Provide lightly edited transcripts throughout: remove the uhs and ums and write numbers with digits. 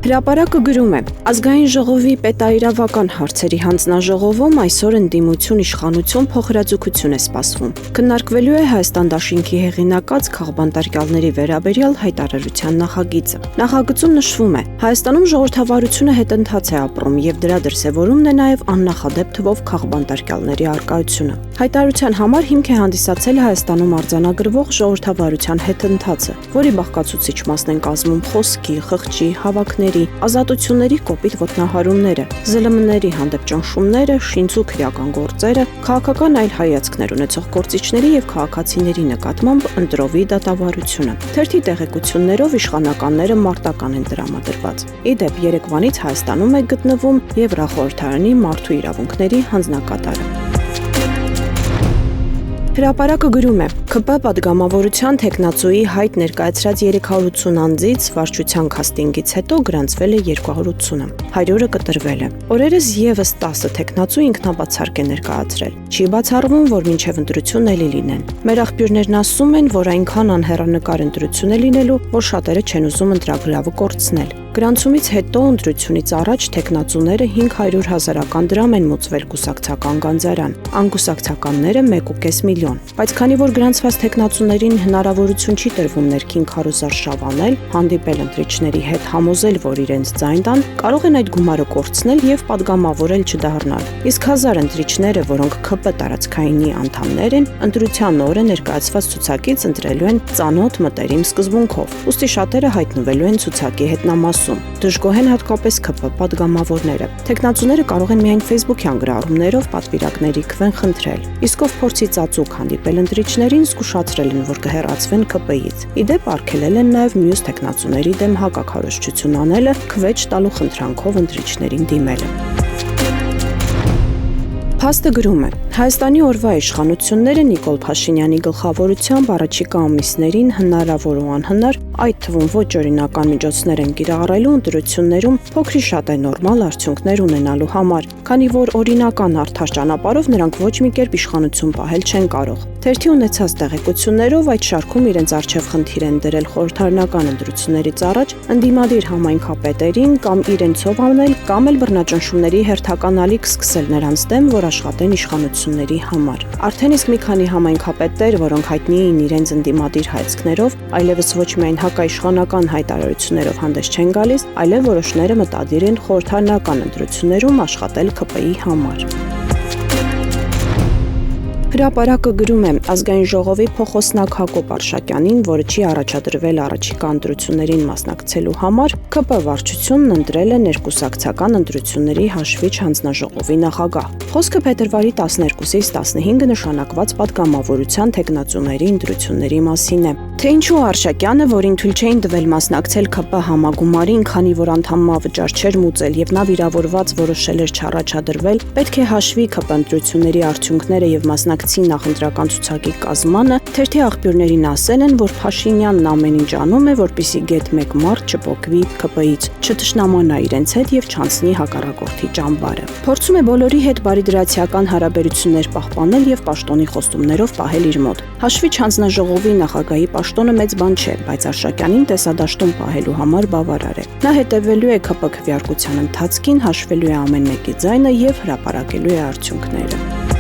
Հրապարակը գրում է. Ազգային ժողովի պետաիրավական հարցերի հանձնաժողովում այսօր ընդդիմություն իշխանություն փոխհրաձգություն է սպասվում։ Քննարկվելու է Հայաստան դաշինքի հեղինակած քաղբանտարկյալների վերաբերյալ հայտարարության նախագիծը։ Նախագծում նշվում է. Հայաստանում ժողովրդավարությունը հետընթաց է ապրում եւ դրա դրսեւորումն է նաեւ աննախադեպ թվով քաղբանտարկյալների առկայությունը։ Հայտարարության համար հիմք է հանդիսացել Հայաստանում արձանագրվող ժողովրդավարության հետընթացը, որի բաղկացուցիչ մասն են կազմում խոսքի, խղճի, հավաքների, ազատությունների կոպիտ ոտնահարումները, ԶԼՄ-ների հանդեպ ճնշումները, շինց ու քրեական գործերը, քաղաքական այլ հայացքներ ունեցող գործիչների եւ քաղաքացիների նկատմամբ ընտրովի դատավարությունը։ Թերթի տեղեկություններով իշխանականները մարտական են տրամադրված։ Ի դեպ, երեկվանից Հայաստանում է գտնվում Եվրախորհրդարանի մարդու իրավունքների հանձնակատարը։ Հրապարակը գրում է. ՔՊ պատգամավորության թեկնածուի հայտ ներկայացրած 380 անձից վարչության քաստինգից հետո գրանցվել է 280-ը, 100-ը կտրվել է։ Օրերս եւս 10 թեկնածու ինքնաբացարկ է ներկայացրել։ Չի բացառվում, որ մինչև ընտրություն էլի լինեն։ Մեր աղբյուրներն ասում են, որ այնքան անհեռանկար ընտրություն է լինելու, որ շատերը չեն ուզում ընտրագրավը կորցնել։ Գրանցումից հետո ընտրությունից առաջ թեկնածուները 500,000 դրամ են մուծվել կուսակցական գանձարան, անկուսակցականները 1.5 միլիոն։ Բայց քանի որ գրանցված թեկնածուներին հնարավորություն չի տրվում ներքին քարոզար շավանել, հանդիպել ընտրիչների հետ համոզել, որ իրենց ձայն տան, կարող են այդ գումարը կորցնել եւ պատգամավորել չդառնալ։ Իսկ 1000 ընտրիչները, որոնք ՔՊ տարածքայինի անդամներ են, ընտրության օրը ներկայացված ցուցակից ընտրելու են ծանոթ մտերիմ սկզբունքով։ Ուստի շատերը հայտնվելու են ցուցակի հետնամասում։ Դժգոհ են հատկապես ՔՊ պատգամավորները։ Թեկնածուները կարող են միայն Facebook-յան գրառումներով պատվիրակների քվեն խնդրել։ Իսկ ով փորձի ծածուկ հանդիպել ընտրիչներին, զգուշացրել են, որ կհեռացվեն ԿՊ-ից։ Ի դեպ, արգելել են նաև մյուս թեկնածուների դեմ հակաքարոզչություն անելը, քվեջ տալու խնդրանքով ընտրիչներին դիմելը։ Փաստը գրում է. Հայաստանի օրվա իշխանությունները Նիկոլ Փաշինյանի գլխավորությամբ առաջիկա ամիսներին հնարավոր ու անհնար, այդ թվում ոչ օրինական միջոցներ են կիրառելու ընտրություններում փոքրի շատ է նորմալ արդյունքներ ունենալու համար, քանի որ օրինական արդար ճանապարհով նրանք ոչ մի կերպ իշխանություն պահել չեն կարող։ Թերթի ունեցած տեղեկություններով այդ շարքում իրենց արչև խնդիր են դրել խորհրդարանական ընտրություններից առաջ ընդդիմադիր համայնքապետերին կամ իրենցով անել, կամ էլ բռնաճնշումների հերթական ալիք սկսել նրանց դեմ, որ աշխատեն իշխանությունների համար։ Արդեն իսկ մի քանի համայնքապետեր, որոնք հայտնի էին իրենց ընդդիմադիր հայացքներով, այլևս ոչ միայն հակաիշխանական հայտարարություններով հանդես չեն գալիս, այլև որոշները մտադիր են խորհրդարանական ընտրություններում աշխատել ՔՊ-ի համար։ Հրապարակը գրում է. Ազգային ժողովի փոխոսնակ Հակոբ Արշակյանին, որը չի առաջադրվել առաջիկա ընտրություններին մասնակցելու համար, ՔՊ վարչությունն ընտրել է ներկուսակցական ընտրությունների հաշվիչ հանձնաժողովի նախագահ։ Խոսքը փետրվարի 12-ից 15-ը նշանակված պատգամավորության թեկնածուների ընտրությունների մասին է։ Թե ինչու Արշակյանը, որին թույլ չէին տվել մասնակցել ՔՊ համագումարին, քանի որ անդամավճար չէր մուծել եւ նա վիրավորված որոշել էր չառաջադրվել, պետք է հաշվի ՔՊ ընտրությունների արդյունքները եւ մասնակցի նախընտրական ցուցակի կազմանը, թերթի աղբյուրներին ասել են, որ Փաշինյանն ամեն ինչ անում է, որպեսզի գեթ մեկ մարդ չփոկվի ՔՊ-ից, չթշնամանա իրենց հետ եւ չանցնի հակառակորդի ճամբարը։ Փորձում է բոլորի հետ բարիդրացիական հարաբերություններ պահպանել եւ պաշտոնի խոստումներով պահել իր մոտ։ Հաշվիչ հանձնաժողովի նախագահի պաշտոնը մեծ բան չէ, բայց Արշակյանին տեսադաշտում պահելու համար բավարար է։ Նա հետևելու է ՔՊ քվեարկության ընթացքին, հաշվելու է ամեն մեկի ձայնը եւ հրապարակելու է արդյունքները։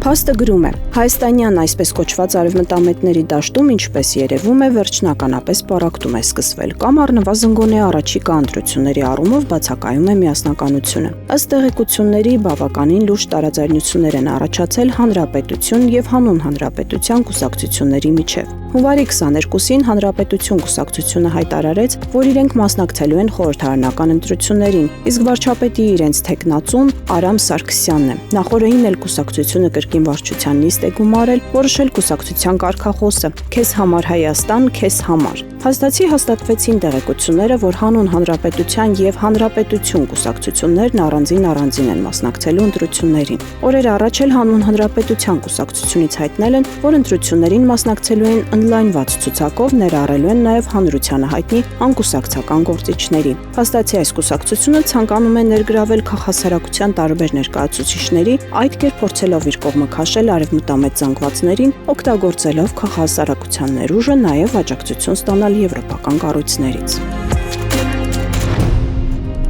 Փաստը գրում է. Հայաստանյան այսպես կոչված արևմտամետների դաշտում, ինչպես երևում է, վերջնականապես պառակտում է սկսվել կամ առնվազն գոնե առաջիկա ընտրությունների առումով բացակայում է միասնականությունը։ Ըստ տեղեկությունների բավականին լուրջ տարաձայնություններ են առաջացել Հանրապետություն եւ Հանուն Հանրապետության կուսակցությունների միջև։ Հունվարի 22-ին Հանրապետություն կուսակցությունը հայտարարեց, որ իրենք մասնակցելու են խորհրդարանական ընտրություններին, իսկ վարչապետի իրենց թեկնածուն Արամ Սարգսյանն է։ Նախորդին էլ կուսակցությունը կրկին վարչության նիստ է գումարել, որոշել կուսակցության կարգախոսը՝ «Քեզ համար Հայաստան, քեզ համար»։ Փաստացի հաստատվեցին տեղեկությունները, որ Հանուն Հանրապետության եւ Հանրապետություն կուսակցություններն առանձին են մասնակցելու ընտրություններին։ Օրեր առաջ էլ Հանուն Հանրապետության կուսակցությունից հայտնել են, որ ընտրություններին մասնակցելու են օնլայնված ցուցակով, ներառելու են նաեւ հանրությանը հայտնի անկուսակցական գործիչների։ Փաստացի այս կուսակցությունը ցանկանում է ներգրավել քաղաքասարակության տարբեր ներկայացուցիչների, այդ կերպ փորձելով իր կողմը քաշել արևմտամետ զանգվածներին, օգտագործելով քաղաքասարակության ներուժը նաեւ աջակցություն ստանալ եվրոպական կառույցներից։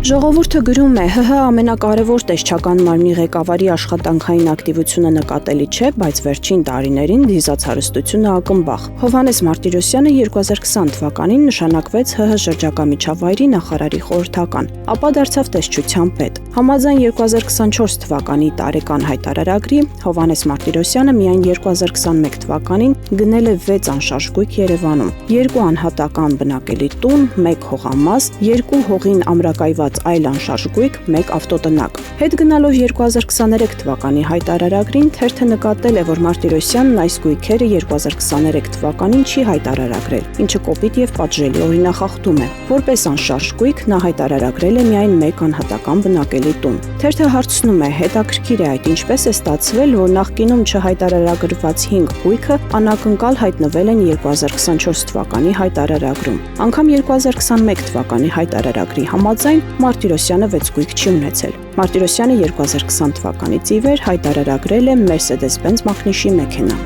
Ժողովուրդը գրում է, ՀՀ ամենակարևոր տեսչական մարմնի ղեկավարի աշխատանքային ակտիվությունը նկատելի չէ, բայց վերջին տարիներին դիզած հարստությունը ակնբախ։ Հովհաննես Մարտիրոսյանը 2020 թվականին նշանակվեց ՀՀ շրջակա միջավայրի նախարարի խորհրդական, ապա դարձավ տեսչության պետ։ Համաձայն 2024 թվականի տարեկան հայտարարագրի Հովհաննես Մարտիրոսյանը միայն 2021 թվականին գնել է 6 անշարժ գույք Երևանում, 2 անհատական բնակելի տուն, 1 հողամաս, 2 հողին ամրակայված այլ անշարժ գույք, 1 ավտոտնակ։ Հետ գնալով 2023 թվականի հայտարարագրին թերթը նկատել է, որ Մարտիրոսյանն այս գույքերը 2023 թվականին չի հայտարարագրել, ինչը կոպիտ եւ պատժելի օրինախախտում է։ Որպես անշարժ գույք նա հայտարարագրել է միայն 1 անհատական բնակելի տուն։ Թերթը հարցնում է, հետաքրքիր է այդ ինչպես է ստացվել, որ նախկինում չհայտարարագրված 5 գույքը անակնկալ հայտնվել են 2024 թվականի հայտարարագրում։ Անգամ 2021 թվականի հայտարարագրի համաձայն Մարտիրոսյանը 6 գույք չի ունեցել։ Մարտիրոսյանը 2020 թվականից ի վեր հայտարարագրել է Mercedes-Benz մակնիշի մեքենա։